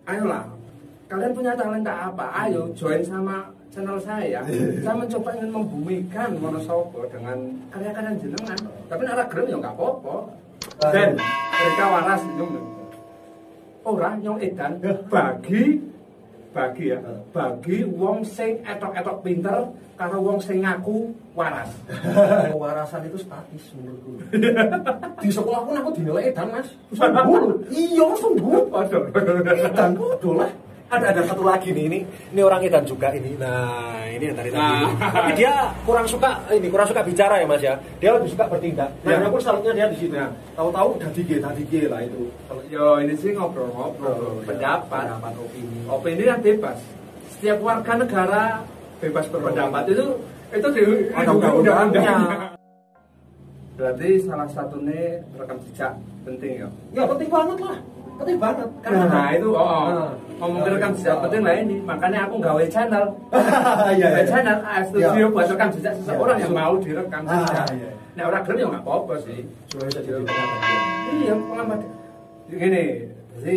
ayolah, kalian punya talenta apa? Ayo join sama channel saya. Saya mencoba ingin membumikan Wonosobo dengan karya-karya jenengan. Tapi nek ora gelem ya nggak apa-apa. Dan mereka waras itu orang yang edan bagi wong sing etok-etok pinter karo wong sing ngaku waras. Warasan itu statis menurutku. Di sekolah pun aku dinilai edan, Mas. Sungguh. Iya, sungguh. Edan bodoh lah. Ada satu lagi nih, ini orang edan juga ini. Nah, ini yang tadi. Tapi dia kurang suka bicara ya, Mas ya. Dia lebih suka bertindak. Nah, aku salutnya dia di sini. Tahu-tahu dadi lah itu. Yo, ini sih ngobrol-ngobrol, pendapat opini yang bebas. Setiap warga negara bebas berpendapat itu di undang-undangnya. Berarti salah satunya rekam jejak penting ya. Ya penting banget lah. Penting banget. Nah, itu ngomong rekam jejak penting lah ini. Makanya aku gawe channel. Iya. Channel studio buat rekam jejak seseorang yang mau direkam jejak. Nah, orang gelem ya nggak apa-apa sih. Iya, pengamat. Gini, jadi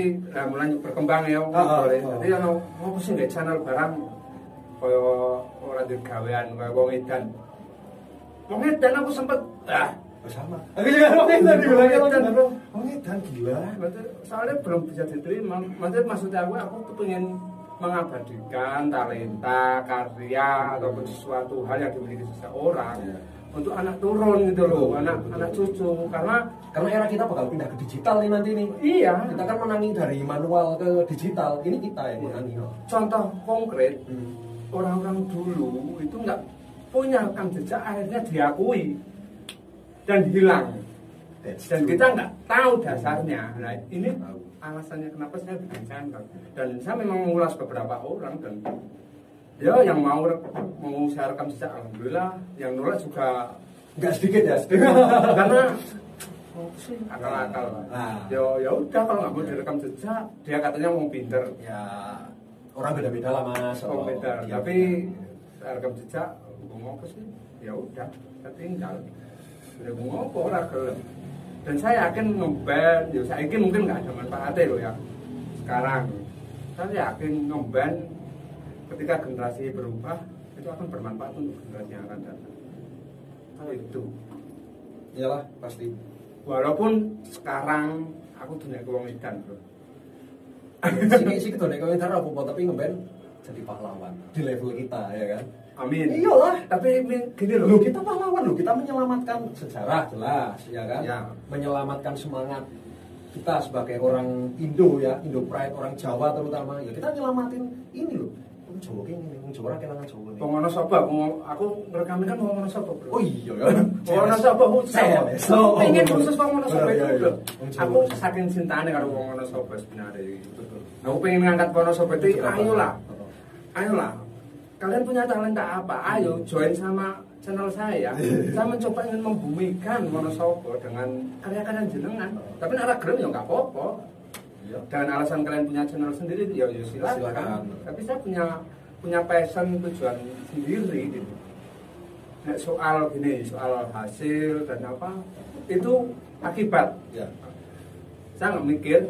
mulai berkembang ya. Jadi mau sih nggak channel barang kaya orang di gawean kaya wong edan. Wong edan aku sempet sama. Aku juga wong edan dibilang wong edan gila. Soalnya belum bisa diterima. Maksudnya aku tuh pengen mengabadikan talenta, karya ataupun sesuatu hal yang dimiliki seseorang untuk anak turun gitu loh, anak cucu. Karena era kita bakal pindah ke digital nih nanti nih. Iya. Kita kan menangi dari manual ke digital. Ini kita yang menangi. Contoh konkret. Orang-orang dulu itu nggak punya rekam jejak, akhirnya diakui dan hilang. Dan kita nggak tahu dasarnya. Nah, ini alasannya kenapa saya bikin channel. Dan saya memang mengulas beberapa orang dan ya yang mau saya rekam jejak alhamdulillah, yang nolak juga nggak sedikit ya. Karena akal-akal. Ya udah kalau nggak mau direkam jejak, dia katanya mau pinter. Ya orang beda-beda lah, Mas. Beda. Tapi rekam jejak ngomong apa sih? Ya udah, saya tinggal. Udah ngomong apa orang gelem. Dan saya yakin nge-ban, ya saya yakin mungkin nggak ada manfaatnya loh ya. Sekarang saya yakin nge-ban ketika generasi berubah itu akan bermanfaat untuk generasi yang akan datang. Kalau itu, iyalah pasti. Walaupun sekarang aku dunia wong edan, bro. Sih kita nek komentar apa tapi nge-ban jadi pahlawan di level kita ya kan. Amin. Iyalah, tapi gini loh. Kita pahlawan loh, kita menyelamatkan sejarah jelas ya kan. Ya. Menyelamatkan semangat kita sebagai orang Indo ya, Indo Pride, orang Jawa terutama. Ya kita nyelamatin ini loh. Jawa kene, wong Jawa kelangan Jawa nih. Wong Wonosobo, aku ngerekam kan wong Wonosobo, bro. Oh iya ya. Wong Wonosobo khusus. Pengen khusus wong Wonosobo itu. Aku saking cintane karo wong Wonosobo sebenarnya. Aku pengen ngangkat Wonosobo itu, ayolah. Kalian punya talenta apa? Ayo join sama channel saya. Saya mencoba ingin membumikan Wonosobo dengan karya-karya jenengan. Tapi nek ora gelem ya nggak apa-apa. Dan alasan kalian punya channel sendiri ya silakan. Tapi saya punya passion, tujuan sendiri gitu. Nah, soal hasil dan apa itu akibat. Ya. Saya nggak mikir,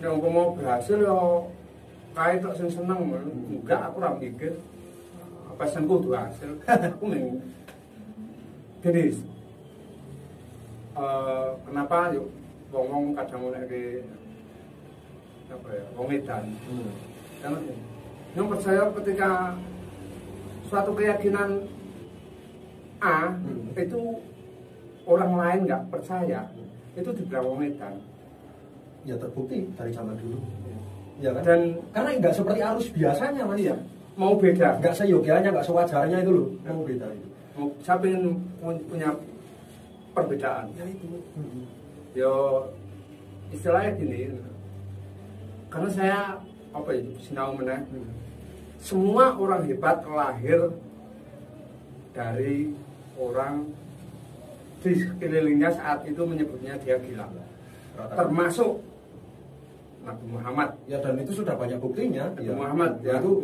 yang aku mau berhasil ya kayak tak seneng. Enggak, aku nggak mikir. Passionku itu hasil. Aku gini. Kenapa yuk? Ngomong kadang ngomong apa ya, wong edan. Karena yang percaya ketika suatu keyakinan A itu orang lain nggak percaya, itu dibilang wong edan. Ya terbukti dari zaman dulu. Ya kan? Dan karena nggak seperti arus biasanya, Mas. Iya, mau beda. Nggak seyogianya, nggak sewajarnya itu loh. Mau beda itu. Saya ingin punya perbedaan. Ya itu. Yo istilahnya gini, karena saya sinau meneh. Semua orang hebat lahir dari orang di sekelilingnya saat itu menyebutnya dia gila, termasuk Nabi Muhammad. Ya dan itu sudah banyak buktinya. Nabi Muhammad ya itu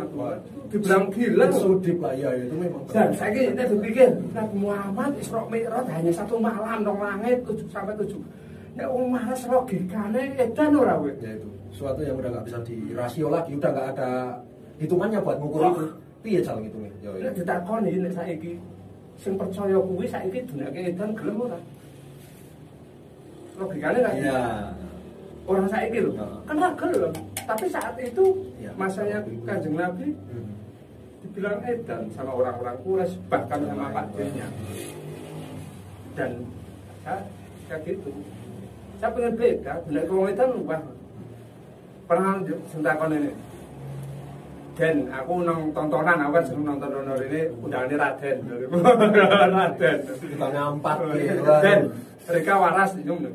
dibilang gila sudip lah ya itu memang. Dan saya ini berpikir Nabi Muhammad Isra Mi'raj hanya 1 malam dong langit 7 sampai 7. Nek wong maras logikane edan ora kowe. Ya itu, suatu yang udah nggak bisa dirasio lagi, udah nggak ada hitungannya buat ngukur itu. Piye cal ngitungnya? Ya Nek ditakoni nek saiki sing percaya kuwi saiki dunake edan gelem ora? Logikane kan? Iya. Orang saiki lho, kan ra gelem. Tapi saat itu Ya, masanya Kanjeng Nabi dibilang edan sama orang-orang Quraisy, bahkan sama Pak D-nya. Dan saya kayak gitu. Saya pengen beda, bila wong edan lupa. Pernah sentakon ini. Dan aku nang tontonan, aku kan seneng nonton donor ini undangane Raden. Raden. Kita ngampat gitu. Dan mereka waras nyum.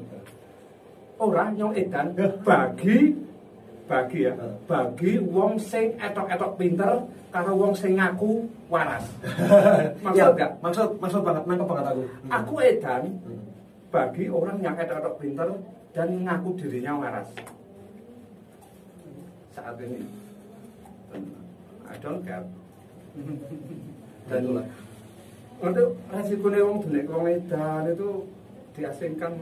Orang yang edan bagi wong sing etok-etok pinter karo wong sing ngaku waras. Maksud gak? Maksud banget, nangkep banget aku. Aku edan bagi orang yang etok-etok pinter dan ngaku dirinya waras. Saat ini I don't care. Dan untuk resikonya wong edan itu diasingkan.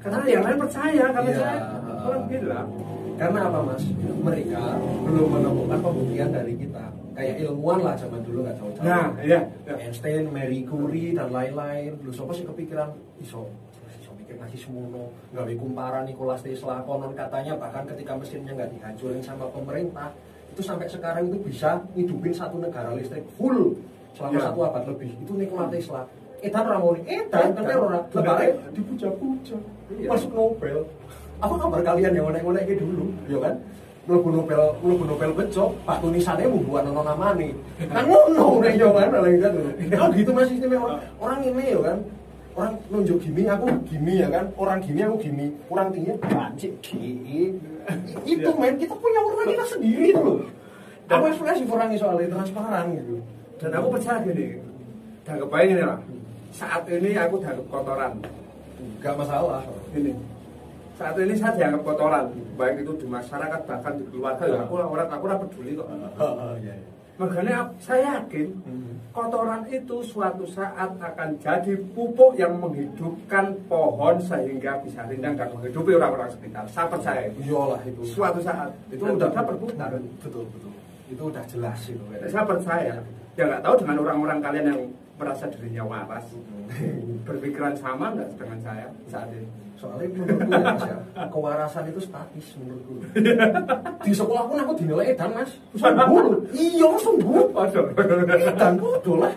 Karena yang lain percaya, karena saya orang bilang. Karena apa mas? Mereka belum menemukan pembuktian dari kita. Kayak ilmuwan lah zaman dulu nggak jauh-jauh. Nah, iya. Einstein, Marie Curie dan lain-lain. Lu siapa sih kepikiran iso mikir ngasih semono, gawe kumparan Nikola Tesla, konon katanya bahkan ketika mesinnya nggak dihancurin sama pemerintah, itu sampai sekarang itu bisa hidupin satu negara listrik full selama 1 abad lebih. Itu Nikola Tesla. Edan ramoni, edan tapi orang lebaran dipuja-puja, masuk Nobel. Apa kabar kalian yang ngonek-ngonek kayak dulu, ya kan? Mlebu Nobel bejo, Pak tulisannya bubuan ono namane. Kan ngono nek yo kan lha gitu masih istimewa. Orang ini ya kan. Orang nunjuk gini, aku gini ya kan. Orang gini aku gini. Kurang tinggi bancik gini. Itu men kita punya warna kita sendiri tuh loh. Aku ekspresi orangnya soalnya transparan gitu. Dan aku percaya gini. Dan kebayang ini lah. Saat ini aku dianggap kotoran. Gak masalah. Ini. Saat ini saya dianggap kotoran, baik itu di masyarakat bahkan di keluarga. Ya aku ora peduli kok. Iya. Makanya saya yakin kotoran itu suatu saat akan jadi pupuk yang menghidupkan pohon sehingga bisa rindang dan menghidupi orang-orang sekitar. Saya percaya itu. Iyalah itu. Suatu saat Itu udah berputar. Betul. Itu udah jelas itu. Saya percaya. Ya nggak tahu dengan orang-orang kalian yang merasa dirinya waras, berpikiran sama nggak dengan saya saat ini? Soalnya menurutku ya mas ya, kewarasan itu statis menurutku. Di sekolah pun aku dinilai edan mas. Sungguh. Iya sungguh. Edan bodoh lah.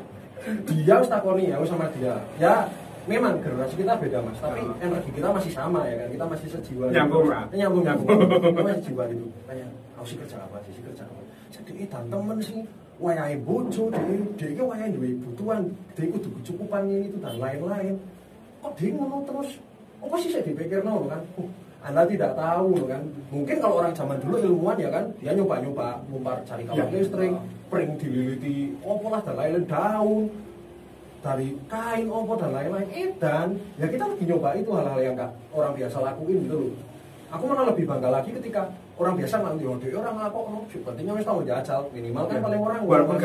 Dia harus takoni ya sama dia. Ya memang generasi kita beda mas, tapi energi kita masih sama ya kan. Kita masih sejiwa. Nyambung. Kita masih jiwa gitu. Tanya, aku sih kerja apa? Jadi edan temen sih. Wayahe bojo, dia iki wayahe duwe kebutuhan, dia kudu kecukupan ini itu dan lain-lain. Kok dia ngomong terus? Apa sih saya dipikirno kan? Anda tidak tahu kan. Mungkin kalau orang zaman dulu ilmuwan ya kan, dia nyoba-nyoba ngumpar cari kawat listrik, pring dililiti opo lah dan lain-lain, daun dari kain opo dan lain-lain. Dan ya kita lagi nyoba itu hal-hal yang gak orang biasa lakuin gitu loh. Aku malah lebih bangga lagi ketika orang biasa nggak orang ngakok, berarti wis tahu jajal minimal kan paling orang walaupun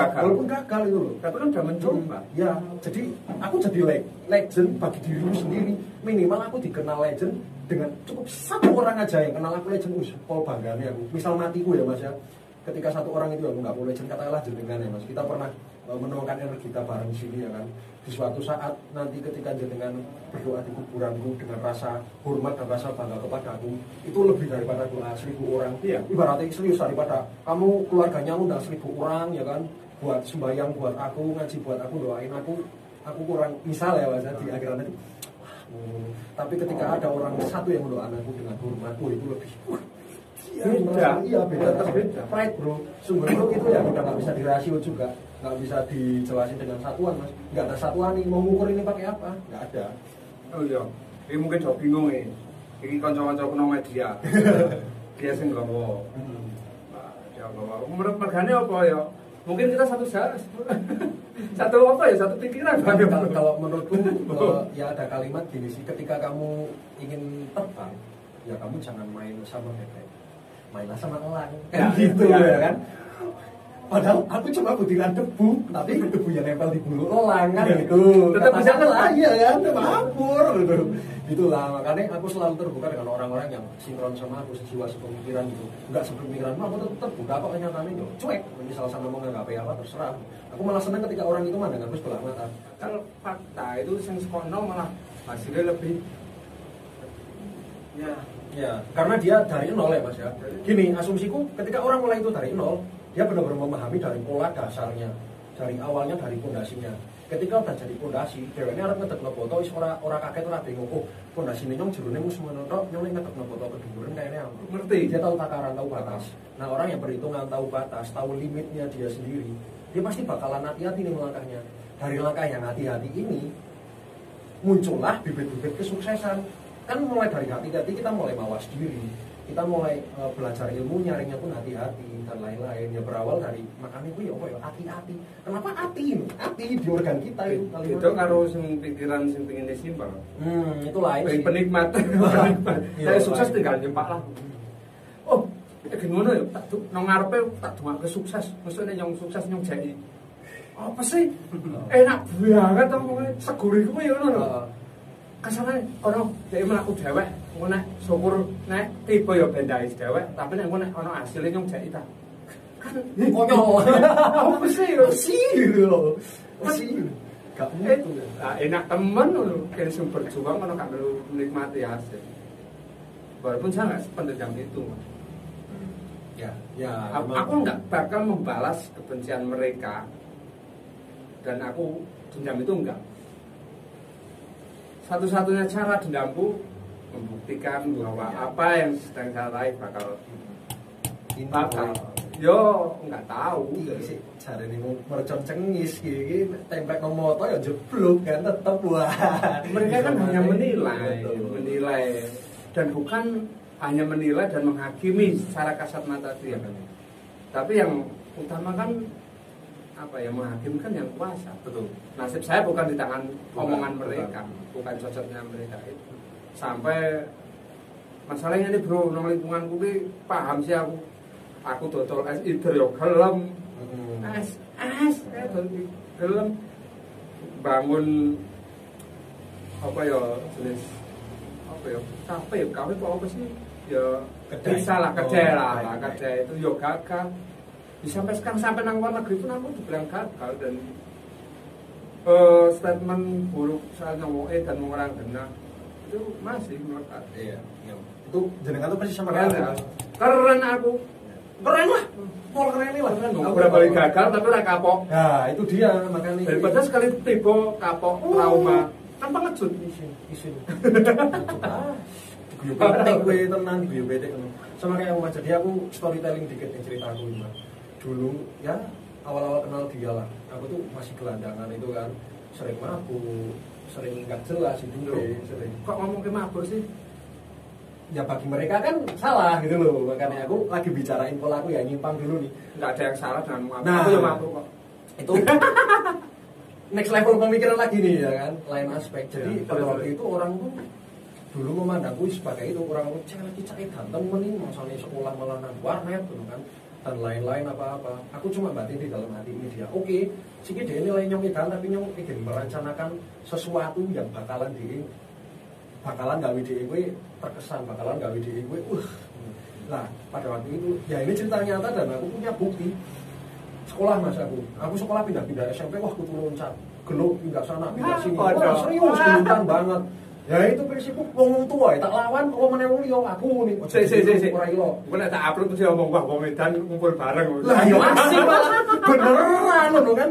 gagal itu loh. Tapi kan udah mencoba. Ya, jadi aku jadi legend bagi diriku sendiri. Minimal aku dikenal legend dengan cukup satu orang aja yang kenal aku legend. Paul bangganya aku. Misal matiku ya mas ya. Ketika satu orang itu aku nggak mau legend katakanlah jenengan ya mas. Kita pernah menemukan energi kita bareng sini ya kan. Di suatu saat nanti ketika jenengan berdoa di kuburanku dengan rasa hormat dan rasa bangga kepada aku, itu lebih daripada doa 1000 orang. Iya. Ibaratnya serius daripada kamu keluarganya undang 1000 orang ya kan, buat sembahyang buat aku, ngaji buat aku, doain aku kurang misal ya mas di akhirat nanti. Tapi ketika ada orang satu yang mendoakan aku dengan hormat, itu lebih beda. Tetap beda. Pride bro, sumber bro itu ya udah nggak bisa dirasio juga, nggak bisa dijelasin dengan satuan mas. Nggak ada satuan nih, mau ngukur ini pakai apa? Nggak ada. Oh iya, ini mungkin jauh bingung nih. Ini kanca-kanca kuno media. Dia sing nggawa. Dia nggawa. Menurut mergane apa ya? Mungkin kita satu pikiran. Kalau menurutku ya ada kalimat gini sih, ketika kamu ingin terbang, ya kamu jangan main sama bebek, mainlah sama elang. Ya, gitu ya kan. Padahal aku cuma butiran debu, tapi debu yang nempel di bulu elang kan gitu. Tetap bisa lah, iya kan, mabur gitu. Itulah makanya aku selalu terbuka dengan orang-orang yang sinkron sama aku, sejiwa sepemikiran gitu. Enggak sepemikiran, aku tetap terbuka kok kenyataannya yo. Cuek, misal sama mau nggak apa terserah. Aku malah senang ketika orang itu mandang aku sebelah mata. Kalau fakta itu yang sekono malah hasilnya lebih ya, karena dia dari nol ya Mas ya. Gini, asumsiku ketika orang mulai itu dari nol, dia benar-benar memahami dari pola dasarnya, dari awalnya dari pondasinya. Ketika udah jadi pondasi, dheweke arep ngedekno foto wis ora kaget ora bingung. Oh, pondasine nyong jerone mus ngono tok, nyong ngedekno foto keduren kayaknya ambruk. ngerti. Dia tahu takaran, tahu batas. Nah, orang yang perhitungan tahu batas, tahu limitnya dia sendiri, dia pasti bakalan hati-hati nih melangkahnya. Dari langkah yang hati-hati ini muncullah bibit-bibit kesuksesan. Kan mulai dari hati-hati kita mulai mawas diri, kita mulai belajar ilmu, nyaringnya pun hati-hati dan lain-lain. Ya berawal dari makanya gue ya apa ya hati-hati. Kenapa hati di organ kita itu karo sing pikiran sing pengen disimpan. Itu lain sih. Penikmat. Saya sukses tinggal nyempak lah. Oh, gimana ya? Tak nang ngarepe tak dongake sukses. Maksudnya yang sukses nyong jadi. Apa sih? Enak banget omongnya seguri kuwi ngono lho. Kasane ono dhek mlaku dhewek, engko nek syukur nek tiba ya bendahe dhewek, tapi nek engko nek ono hasilé nyong jek ta. Kan konyol. Apa sih? Sih lho. Sih. Gak mutu. Lah enak temen lho, kan sing berjuang ono gak perlu menikmati hasil. Walaupun saya nggak sependendam itu. Ya. Aku nggak bakal membalas kebencian mereka, dan aku dendam itu enggak. Satu-satunya cara dendamku membuktikan bahwa apa yang sedang saya raih bakal yo nggak tahu. Iya sih, cari nih mau mercon cengis gini, template nomor motor ya jeblok kan tetap wah. Mereka kan hanya menilai dan bukan hanya menilai dan menghakimi secara kasat mata dia kan. Tapi yang utama kan apa ya, menghakimkan yang kuasa. Betul. Nasib saya bukan di tangan omongan mereka, bukan cocoknya mereka itu. Sampai masalahnya ini bro, nang lingkunganku ki paham sih aku dodol es ider yo gelem. Es gelem bangun apa ya jenis apa ya kafe apa sih ya bisa lah kedai itu yo gagal. Sampai sekarang sampai nang luar negeri pun aku dibilang gagal, dan statement buruk soal ngomong dan mengurangi genah itu masih melekat. Iya. Itu jenengan tuh pasti sama keren aku. Keren lah. Mau keren ini lah. Aku berapa kali gagal tapi ora kapok. Nah, itu dia makanya. Daripada sekali tiba kapok trauma. Kan pengejut isin. Gue bete gue tenang, gue bete. Sama kayak Mas, jadi aku storytelling dikit nih cerita aku ini. Dulu ya awal-awal kenal dia lah, aku tuh masih gelandangan itu kan, sering mabuk, sering nggak jelas itu sering. Kok ngomong ke mabuk sih? Ya bagi mereka kan salah gitu loh, makanya aku lagi bicarain pola aku ya nyimpang dulu nih. Nggak ada yang salah dengan mabuk. Nah, aku ya mabuk kok. Itu next level pemikiran lagi nih ya kan, lain aspek. Jadi pada waktu itu orang tuh dulu memandangku sebagai itu orang cewek lagi cari ganteng mending masalahnya sekolah malah nang warnet gitu kan, dan lain-lain apa-apa. Aku cuma batin di dalam hati ini dia. Oke, sikit dia nilai nyong ikan tapi nyong ingin merencanakan sesuatu yang bakalan gawe dhewe gue terkesan, bakalan gawe dhewe gue Nah, pada waktu itu ya ini cerita nyata dan aku punya bukti. Sekolah Mas aku sekolah pindah-pindah SMP, wah kudu loncat. Geluk pindah sana, pindah sini. Wah, serius gelutan banget. Ya itu prinsipku wong tua ya tak lawan kok meneh wong liya aku nih. Sik. Ora ilo. Engko nek tak upload mesti ngomong wah wong Medan ngumpul bareng. Lah yo asik malah beneran lho kan.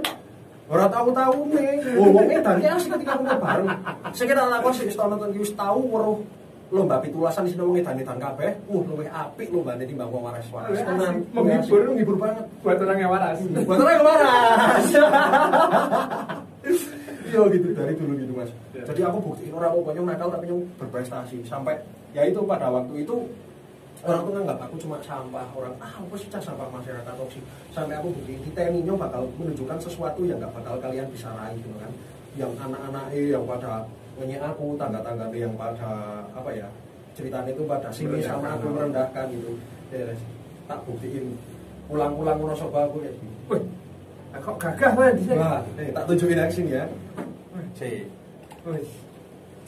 Ora tahu-tahu nih. Wong Medan ki asik ketika ngumpul bareng. Sing tak lakon sik wis nonton iki wis tau weruh lomba pitulasan di sini wong edan-edan kabeh. Luwih apik lombane timbang wong waras-waras. Tenan menghibur banget buat orang yang waras. Buat orang yang waras. Iya gitu, dari dulu gitu Mas. Jadi aku buktiin orang pokoknya nakal tapi yang berprestasi. Sampai ya itu pada waktu itu orang tuh nganggap aku cuma sampah, orang apa sih sampah masyarakat toksik. Sampai aku buktiin kita ini bakal menunjukkan sesuatu yang gak bakal kalian bisa raih gitu kan. Yang anak-anak yang pada ngenyek aku, tangga-tangga yang pada apa ya, ceritanya itu pada sini sama aku merendahkan gitu. Ya, tak buktiin pulang-pulang merosok aku kayak gitu. Kok gagah kan di sini? Wah, tak tunjukin aksi ya. Si.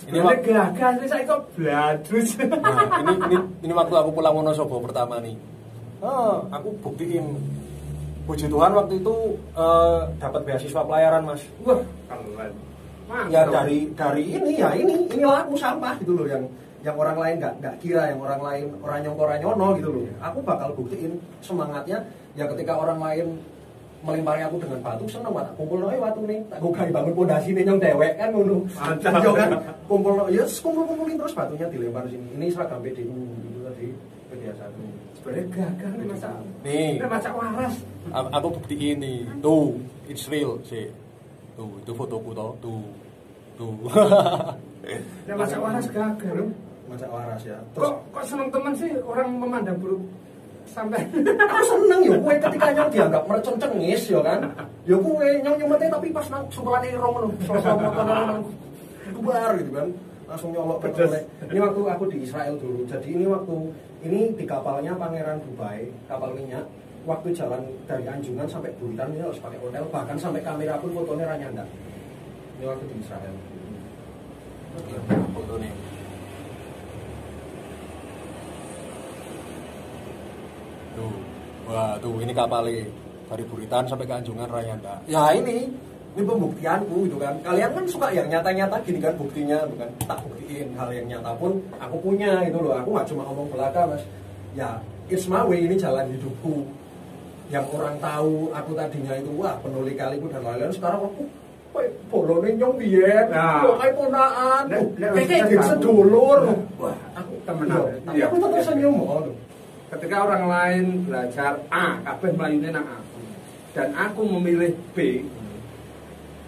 Ini gagah sih saya kok bladrus. Nah, ini waktu aku pulang Wonosobo pertama nih. Aku buktiin puji Tuhan waktu itu dapat beasiswa pelayaran, Mas. Wah, keren. Ya dari inilah aku sampah gitu loh yang orang lain nggak kira, yang orang lain orang nyongko gitu loh. Aku bakal buktiin semangatnya ya ketika orang lain melimpari aku dengan batu, seneng banget kumpul noe watu nih, tak gue bangun pondasi nih nyong dewek kan ngono. Yo kan kumpulin terus batunya dilempar sini. Ini seragam PDU gitu tadi kebiasaan. Sebenarnya gagah nih masa. Nih, masa waras. Aku buktiin nih. Tuh, it's real sih. Tuh, itu fotoku tuh. Nah, masa waras gagah loh. Masa waras ya. Terus, kok seneng teman sih orang memandang buruk sampai aku seneng ya kowe ketika nyong dianggap mercon cengis ya kan. Ya kowe nyong nyemete tapi pas nang sumpelane rong ngono. Sosok kubar gitu kan. Langsung nyolok pedes. Ini waktu aku di Israel dulu. Jadi ini di kapalnya Pangeran Dubai, kapal minyak. Waktu jalan dari Anjungan sampai Buritan ini harus pakai hotel, bahkan sampai kamera pun fotonya nyanda. Ini waktu di Israel. Oke, foto nih. Tuh, wah tuh ini kapalnya dari Buritan sampai ke Anjungan Rayanda. Ya ini pembuktianku gitu kan. Kalian kan suka yang nyata-nyata gini kan buktinya, bukan tak buktiin hal yang nyata pun aku punya itu loh. Aku nggak cuma ngomong belaka, Mas. Ya, it's my way, ini jalan hidupku. Yang orang tahu aku tadinya itu wah penuli kaliku dan lain-lain, sekarang aku bolone nyong biyen, kok kayak ponaan, kayak sedulur. Wah, aku temenan. Tapi aku tetap senyum loh. Ketika orang lain belajar A, kabeh mlayune nang A. Dan aku memilih B.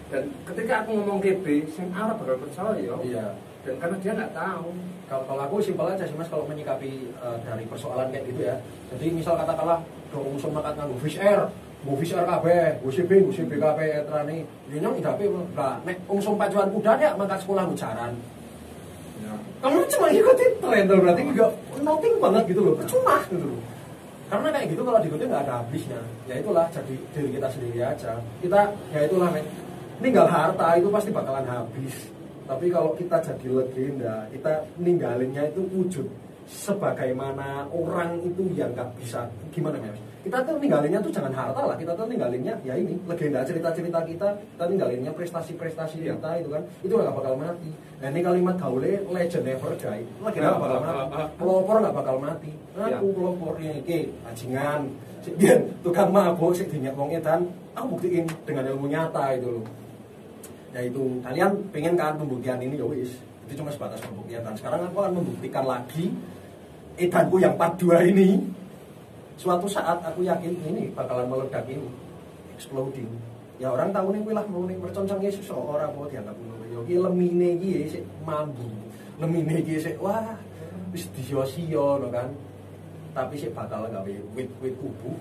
Dan ketika aku ngomong ke B, sing A bakal percaya. Iya. Dan karena dia nggak tahu. Kalau aku simpel aja sih Mas kalau menyikapi dari persoalan kayak gitu ya. Jadi misal katakanlah do unsur makat nganggo Fish Air, nggo Fish Air kabeh, nggo CB kabeh etrane. Ya nyong idape enggak nek unsur pacuan kuda ya mangkat sekolah ngujaran. Ya. Kamu cuma ikutin tren tuh berarti enggak nothing banget gitu loh, percuma gitu loh. Karena kayak gitu kalau diikutin nggak ada habisnya. Ya itulah jadi diri kita sendiri aja. Kita ya itulah men. Ninggal harta itu pasti bakalan habis. Tapi kalau kita jadi legenda, kita ninggalinnya itu wujud sebagaimana orang itu yang nggak bisa gimana ya? Kita tuh ninggalinnya tuh jangan harta lah, kita tuh ninggalinnya ya ini legenda cerita-cerita kita ninggalinnya prestasi-prestasi kita itu kan, itu nggak bakal mati. Nah ini kalimat gaule legend never die, legenda nggak bakal mati, pelopor nggak bakal mati. Aku pelopor ini bajingan, dia tukang mabuk sih dinyak wong edan, aku buktiin dengan ilmu nyata itu loh. Ya itu kalian pengen kan pembuktian ini ya wis itu cuma sebatas pembuktian. Dan sekarang aku akan membuktikan lagi edanku yang part 2 ini suatu saat aku yakin ini bakalan meledak ini exploding. Ya orang tahu nih lah mau nih merconcong Yesus orang mau dianggap ngono ya ki lemine iki sik mambu lemine iki sik wah wis disio-sio no kan tapi sik bakal gawe wit-wit kubu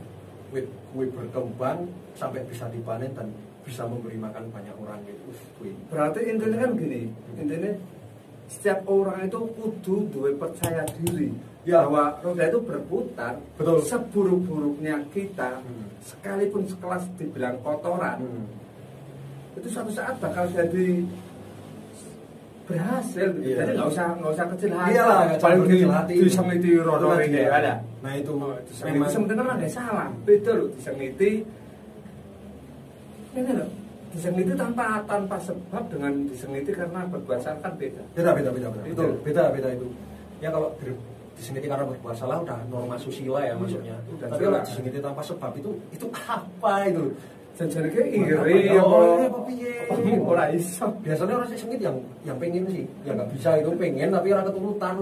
wit berkembang sampai bisa dipanen dan bisa memberi makan banyak orang gitu. Berarti intinya kan gini, intinya setiap orang itu kudu duwe percaya diri ya, bahwa roda itu berputar. Betul. Seburuk-buruknya kita, sekalipun sekelas dibilang kotoran, itu suatu saat bakal jadi berhasil. Iya. Jadi nggak usah kecil hati. Iyalah, paling disengiti roda ini ada. Nah itu sebenarnya ada salah. Betul, disengiti. Ini loh, disengiti tanpa sebab dengan disengiti karena berbuat salah kan beda. Beda. Betul, beda itu. Ya kalau disengiti karena berbuat salah udah norma susila ya maksudnya. Tapi kalau disengiti tanpa sebab itu apa itu? Jangan iri apa piye? Ora iso. Biasanya orang sengit yang pengen sih, yang nggak bisa itu pengen tapi orang keturutan.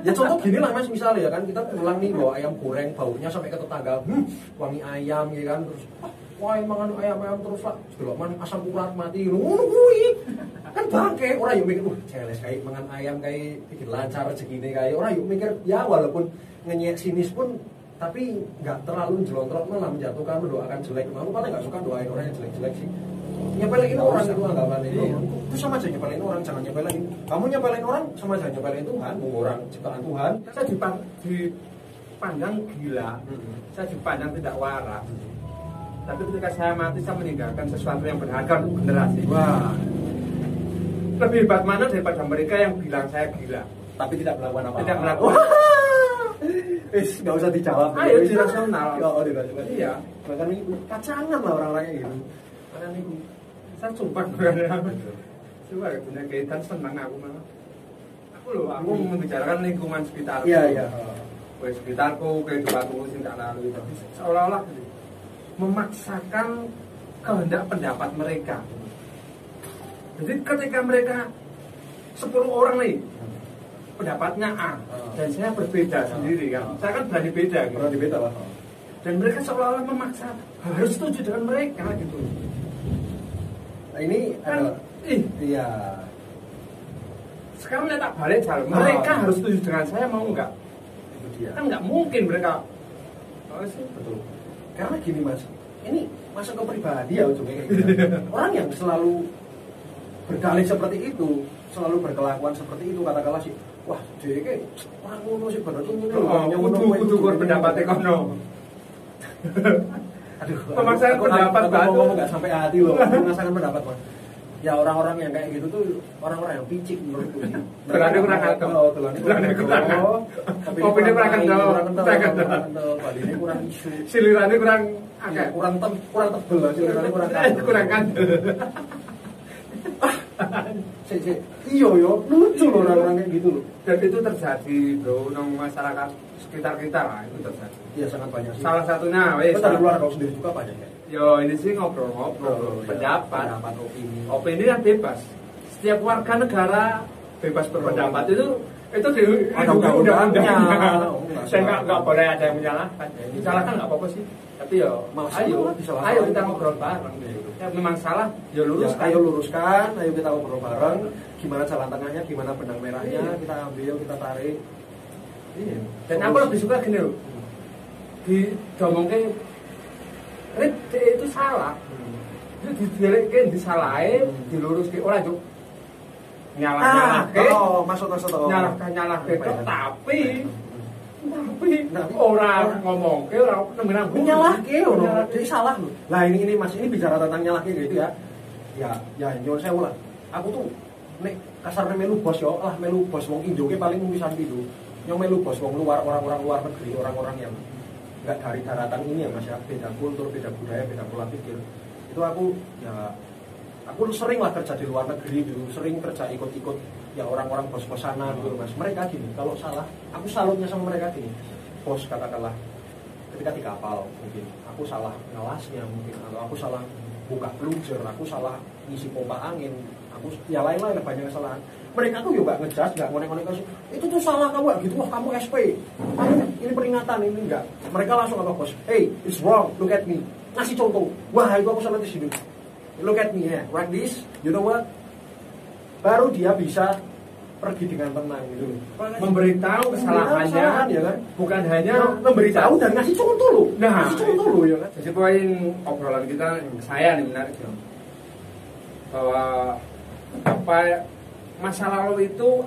Ya contoh gini lah Mas, misalnya ya kan kita pulang nih bawa ayam goreng baunya sampai ke tetangga, wangi ayam ya kan terus wah mangan ayam terus lah delok man asam urat mati ngono kuwi kan bangke ora yo mikir jeles kayak mangan ayam kayak bikin lancar rezekine kayak ora yo mikir ya walaupun ngenyek sinis pun tapi nggak terlalu jelontrok malah menjatuhkan mendoakan jelek. Aku paling nggak suka doain orang yang jelek-jelek sih. Nyepelin orang itu anggapan itu sama aja nyepelin orang, jangan nyepelin. Kamu nyepelin orang sama aja nyepelin Tuhan, orang ciptaan Tuhan. Saya dipandang gila, saya dipandang tidak waras. Tapi ketika saya mati, saya meninggalkan sesuatu yang berharga untuk generasi. Wah. Lebih hebat mana daripada mereka yang bilang saya gila, Tapi tidak melakukan apa-apa. tidak melakukan. Nggak usah dijawab. Ayo dirasional. Oh, dirasional. Iya. Bahkan ini kacangan lah orang-orang kayak gitu. Karena ini saya sumpah benar. Coba punya kaitan senang aku malah. Aku membicarakan lingkungan sekitar. Iya. Sekitarku, kehidupanku sing tak lalui, tapi seolah-olah gitu, memaksakan kehendak pendapat mereka. Jadi ketika mereka 10 orang nih pendapatnya A dan saya berbeda sendiri kan, saya kan berani beda gitu. Berani beda lah. Dan mereka seolah-olah memaksa harus setuju dengan mereka gitu. Nah, ini Kan, adalah iya. Sekarang saya tak balik jalan, mereka harus setuju dengan saya mau enggak? Itu dia. Kan nggak mungkin mereka. Oh sih. Betul. Karena gini Mas, ini masuk ke pribadi ya ujungnya kayak gitu. Orang yang selalu berdalih seperti itu, selalu berkelakuan seperti itu, katakanlah sih, wah jadi kayak orang ngono sih bener tuh Kudu pendapatnya kono. Aduh, Memaksakan pendapat aku batu. ngomong nggak sampai hati loh, memaksakan pendapat Mas. Ya orang-orang yang kayak gitu tuh orang-orang yang picik menurutku. Telane kurang atom. Oh, telane kurang atom. Kopinya kurang kental. Kurang kental. Badine kurang isu. Silirannya kurang Agak kurang tebel lah, silirannya kurang kandel. kurang kandel. Iya yo, lucu loh orang-orang kayak gitu loh. Dan itu terjadi bro, nang masyarakat sekitar kita lah itu terjadi. Iya sangat banyak sih. Salah satunya, wes. Tapi dari luar kau sendiri juga banyak ya. Yo ini sih ngobrol-ngobrol, pendapat opini. Opini kan bebas. Setiap warga negara bebas berpendapat itu di Ada undang-undangnya. Saya nggak boleh ada yang menyalahkan. Disalahkan nggak apa-apa sih. Tapi yo, ayo kita ngobrol bareng. Ya, memang salah, yo luruskan. Ayo luruskan, ayo kita ngobrol bareng. Gimana jalan tengahnya, gimana benang merahnya, kita ambil, kita tarik. Iya. Dan aku lebih suka gini loh. Diomongke Rit, itu salah. Itu dibalikin, disalahin, diluruskan. Ora juk. Nyalah-nyalahke. Masuk. Nyalahke tapi orang ngomongke orang nemenan nyalahke jadi salah loh. Lah ini Mas, ini bicara tentang nyalahke gitu ya. Ya nyuwun sewu lah. Aku tuh nek kasarnya melu bos yo, lah melu bos wong Indo ke paling wisan gitu. Yang melu bos wong luar, orang-orang luar negeri, orang-orang yang enggak dari daratan ini ya Mas ya, beda kultur, beda budaya, beda pola pikir. Itu aku sering lah kerja di luar negeri dulu, sering kerja ikut-ikut ya orang-orang bos-bos sana gitu Mas. Mereka gini, kalau salah, aku salutnya sama mereka gini. Bos katakanlah ketika di kapal mungkin aku salah ngelasnya mungkin, atau aku salah buka plunger, aku salah ngisi pompa angin, aku ya lain-lain banyak kesalahan. Mereka tuh juga ngejas, nggak ngonek-ngonek kasih itu tuh salah kamu gitu, wah kamu SP, ini peringatan, ini enggak. Mereka langsung apa bos, hey it's wrong, look at me, ngasih contoh, wah itu aku salah di sini, look at me ya, like this, you know what, baru dia bisa pergi dengan tenang gitu. Memberitahu kesalahannya ya kan, bukan hanya memberitahu dan ngasih contoh loh. Nah, ngasih contoh loh ya kan. Jadi poin obrolan kita, saya nih menarik ya, bahwa masa lalu itu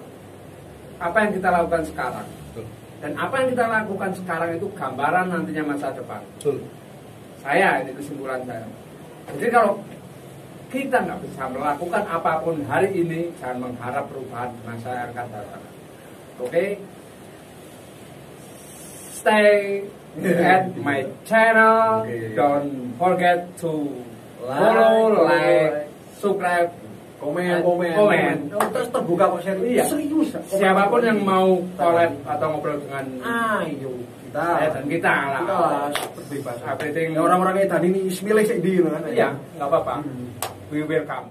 apa yang kita lakukan sekarang. Betul. Dan apa yang kita lakukan sekarang itu gambaran nantinya masa depan. Betul. Saya, ini kesimpulan saya. Jadi kalau kita nggak bisa melakukan apapun hari ini, jangan mengharap perubahan di masa yang akan datang. Oke? Stay at my channel. Okay. Don't forget to follow, like, subscribe, komen. Terus terbuka kok serius. Iya. Serius. Siapapun yang mau collab atau ngobrol dengan ayo kita. saya dan kita lah. Kita bebas. Everything. Orang-orang kayak tadi ini milih sih di kan. Iya, nggak apa-apa. We welcome.